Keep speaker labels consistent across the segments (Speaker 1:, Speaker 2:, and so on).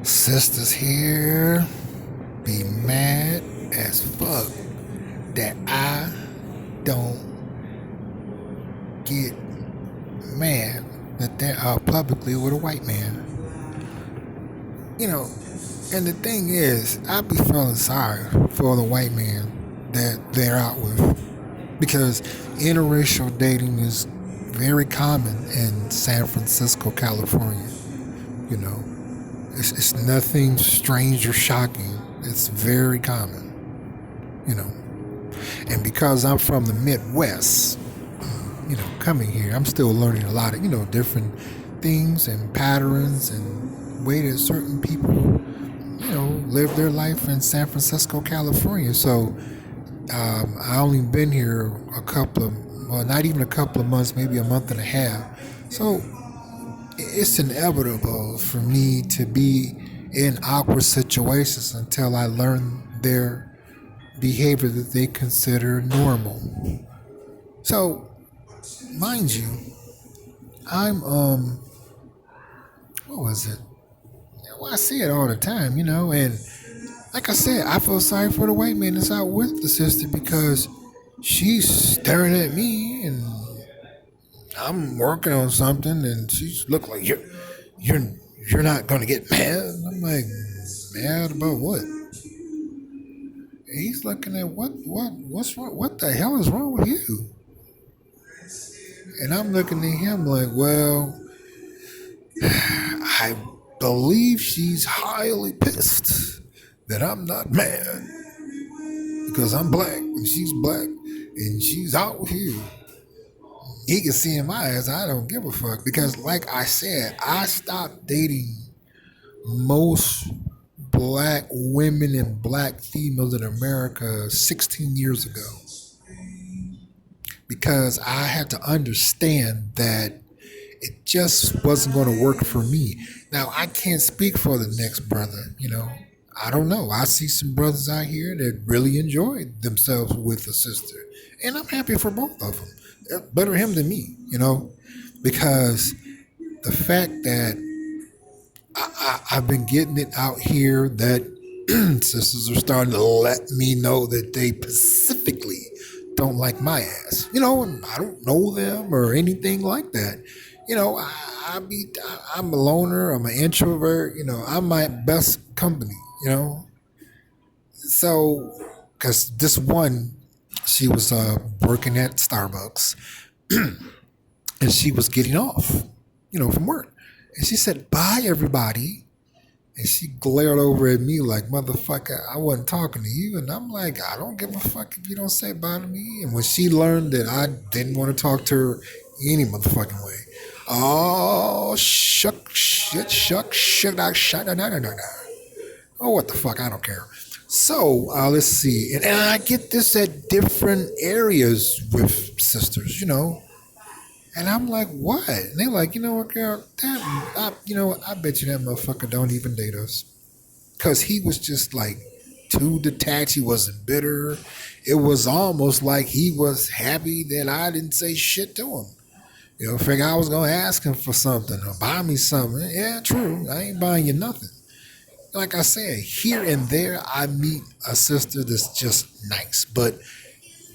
Speaker 1: Sisters here be mad as fuck that I don't get mad that they are publicly with a white man. You know, and the thing is, I be feeling sorry for the white man that they're out with because interracial dating is very common in San Francisco, California. You know, it's nothing strange or shocking. It's very common. You know, and because I'm from the Midwest, coming here, I'm still learning a lot of different things and patterns and way that certain people live their life in San Francisco, California. So I only been here a couple of, well, not even a couple of months, maybe a month and a half. So it's inevitable for me to be in awkward situations until I learn their behavior that they consider normal. So, mind you, I'm what was it? Well, I see it all the time, and like I said, I feel sorry for the white man that's out with the sister because she's staring at me and I'm working on something and she's look like you're you're not gonna get mad. I'm like, mad about what? He's looking at what's wrong? What the hell is wrong with you? And I'm looking at him like, well, I believe she's highly pissed that I'm not mad because I'm black and she's black and she's out with you. He can see in my eyes I don't give a fuck because, like I said, I stopped dating most black women and black females in America 16 years ago because I had to understand that it just wasn't going to work for me. Now, I can't speak for the next brother. I don't know. I see some brothers out here that really enjoy themselves with a sister. And I'm happy for both of them. Better him than me, because the fact that I've been getting it out here that sisters are starting to let me know that they specifically don't like my ass, and I don't know them or anything like that. I'm a loner. I'm an introvert. I'm my best company. So, because this one, she was working at Starbucks and she was getting off, from work. And she said, bye, everybody. And she glared over at me like, motherfucker, I wasn't talking to you. And I'm like, I don't give a fuck if you don't say bye to me. And when she learned that I didn't want to talk to her any motherfucking way, oh, oh, what the fuck, I don't care. So let's see. And I get this at different areas with sisters. And I'm like, what? And they're like, you know what, girl? Damn, I bet you that motherfucker don't even date us. Because he was just like too detached. He wasn't bitter. It was almost like he was happy that I didn't say shit to him. Figure I was going to ask him for something or buy me something. Yeah, true. I ain't buying you nothing. Like I said, here and there, I meet a sister that's just nice. But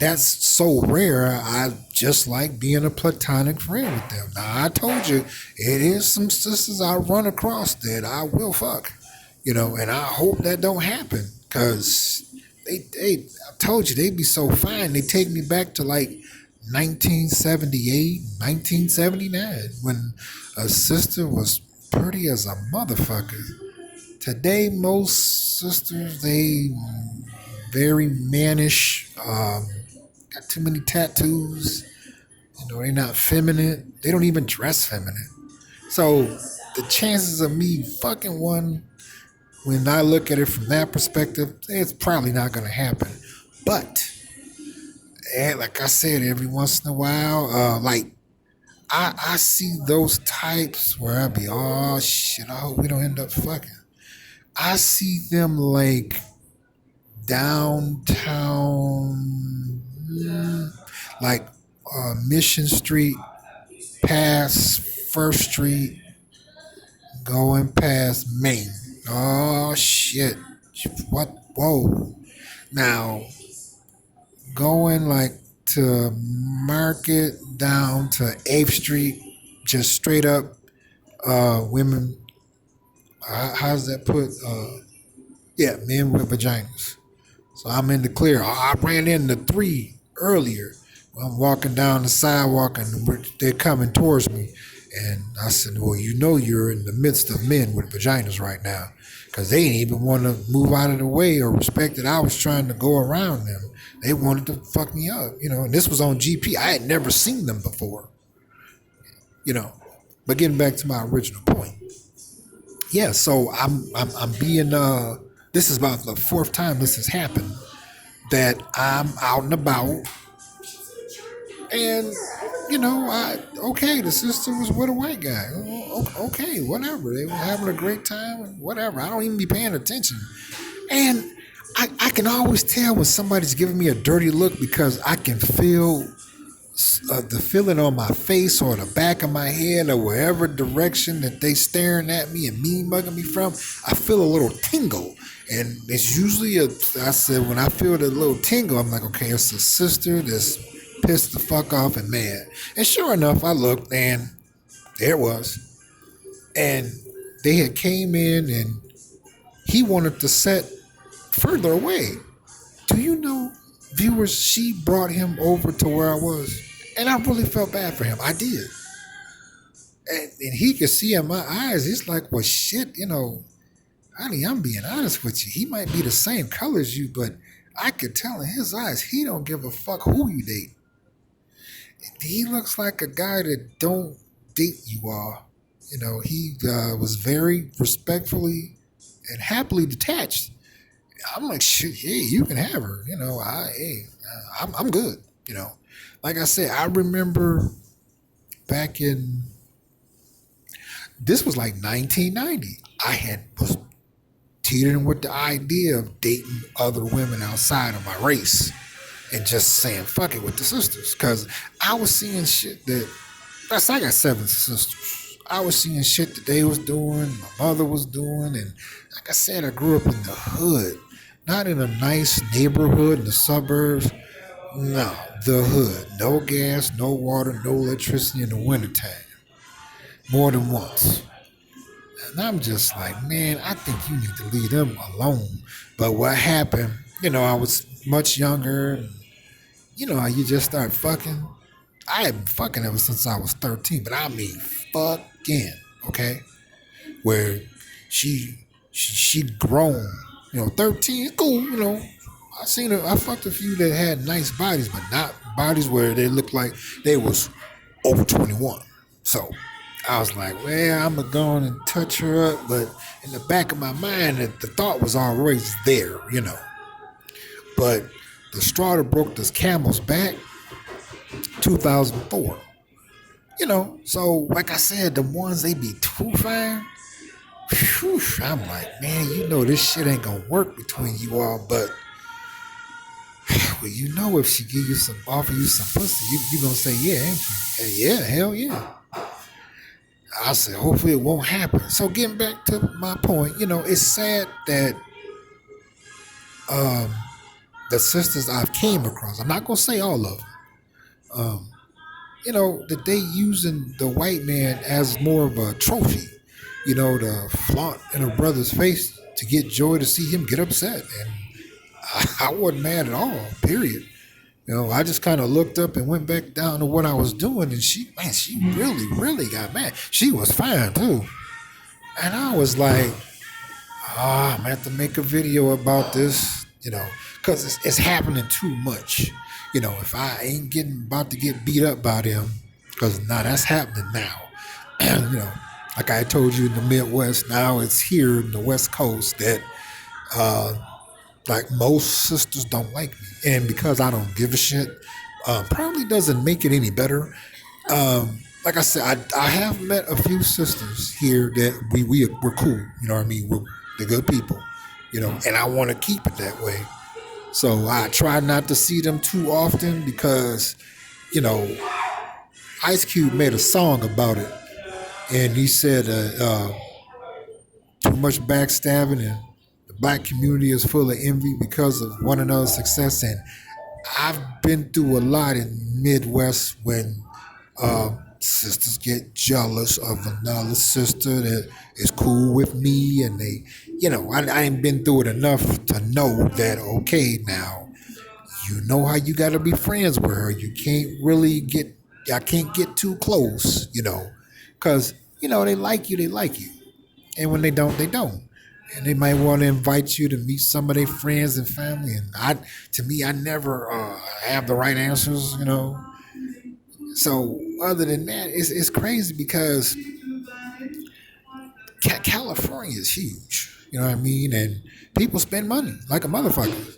Speaker 1: that's so rare. I just like being a platonic friend with them. Now I told you, it is some sisters I run across that I will fuck, and I hope that don't happen because I told you they'd be so fine. They take me back to like 1978, 1979 when a sister was pretty as a motherfucker. Today, most sisters they very mannish. Got too many tattoos. They're not feminine. They don't even dress feminine. So the chances of me fucking one, when I look at it from that perspective, it's probably not going to happen. But like I said, every once in a while, like I see those types where I be, oh shit, I hope we don't end up fucking. I see them like downtown, like Mission Street, past First Street, going past Main. Oh shit! What? Whoa! Now going like to Market down to 8th Street, just straight up women. How's that put? Yeah, men with vaginas. So I'm in the clear. I ran into 3 earlier. I'm walking down the sidewalk and they're coming towards me. And I said, well, you know you're in the midst of men with vaginas right now. Because they didn't even want to move out of the way or respect that I was trying to go around them. They wanted to fuck me up, and this was on GP. I had never seen them before, you know. But getting back to my original point. Yeah, so I'm being this is about the 4th time this has happened that I'm out and about, and okay, the sister was with a white guy. Okay, whatever. They were having a great time, and whatever. I don't even be paying attention, and I can always tell when somebody's giving me a dirty look because I can feel the feeling on my face or the back of my head or wherever direction that they staring at me and mean mugging me from. I feel a little tingle. And it's usually I said, when I feel the little tingle, I'm like, okay, it's a sister that's pissed the fuck off and mad. And sure enough, I looked and there it was. And they had came in and he wanted to sit further away. Do you know, viewers, she brought him over to where I was. And I really felt bad for him. I did. And he could see in my eyes, it's like, well, shit, honey, I'm being honest with you. He might be the same color as you, but I could tell in his eyes, he don't give a fuck who you date. He looks like a guy that don't date you all. He was very respectfully and happily detached. I'm like, shit, hey, you can have her. I'm good. Like I said, I remember back in, this was like 1990. I was teetering with the idea of dating other women outside of my race and just saying fuck it with the sisters. Because I was seeing shit I got 7 sisters. I was seeing shit that they was doing, my mother was doing. And like I said, I grew up in the hood. Not in a nice neighborhood in the suburbs. No, the hood. No gas, no water, no electricity in the wintertime. More than once. And I'm just like, man, I think you need to leave them alone. But what happened, I was much younger. And, how you just start fucking. I had been fucking ever since I was 13, but I mean fucking, okay? Where she'd grown. 13 is cool, I fucked a few that had nice bodies, but not bodies where they looked like they was over 21. So I was like, well, I'm going to go on and touch her up. But in the back of my mind, the thought was always there, But the straw that broke this camel's back, 2004. So like I said, the ones they be too fine. Whew, I'm like, man, this shit ain't going to work between you all, but well, if she offer you some pussy, you gonna say yeah, ain't you? And yeah, hell yeah. I said, hopefully it won't happen. So getting back to my point, it's sad that the sisters I've came across, I'm not gonna say all of them, that they using the white man as more of a trophy, to flaunt in a brother's face to get joy to see him get upset. And I wasn't mad at all, period. I just kind of looked up and went back down to what I was doing, and she really, really got mad. She was fine, too. And I was like, I'm going to have to make a video about this, because it's happening too much. If I ain't about to get beat up by them, because now that's happening now. Like I told you in the Midwest, now it's here in the West Coast that, like most sisters don't like me, and because I don't give a shit, probably doesn't make it any better. Like I said, I have met a few sisters here that we're cool. You know what I mean? They're good people. And I want to keep it that way. So I try not to see them too often because, Ice Cube made a song about it, and he said, to too much backstabbing, and the black community is full of envy because of one another's success. And I've been through a lot in Midwest when sisters get jealous of another sister that is cool with me, and they, I ain't been through it enough to know that okay, now you know how you got to be friends with her. You can't really get, I can't get too close, because they like you, and when they don't, they don't. And they might want to invite you to meet some of their friends and family. And to me, I never have the right answers. So other than that, it's crazy because California is huge. You know what I mean? And people spend money like a motherfucker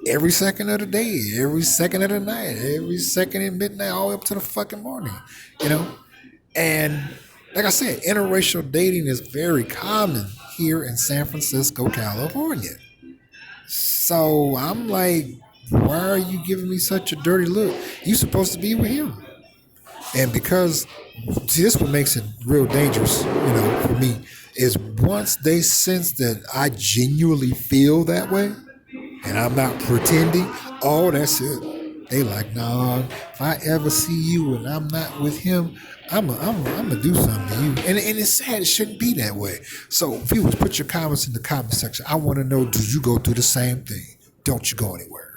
Speaker 1: every second of the day, every second of the night, every second at midnight, all the way up to the fucking morning. You know, and like I said, interracial dating is very common here in San Francisco, California. So I'm like, why are you giving me such a dirty look? You supposed to be with him. And because, see, this what makes it real dangerous, for me, is once they sense that I genuinely feel that way, and I'm not pretending, oh, that's it. They like, nah, if I ever see you and I'm not with him, I'm gonna do something to you. And it's sad, it shouldn't be that way. So viewers, put your comments in the comment section. I want to know, do you go through the same thing? Don't you go anywhere.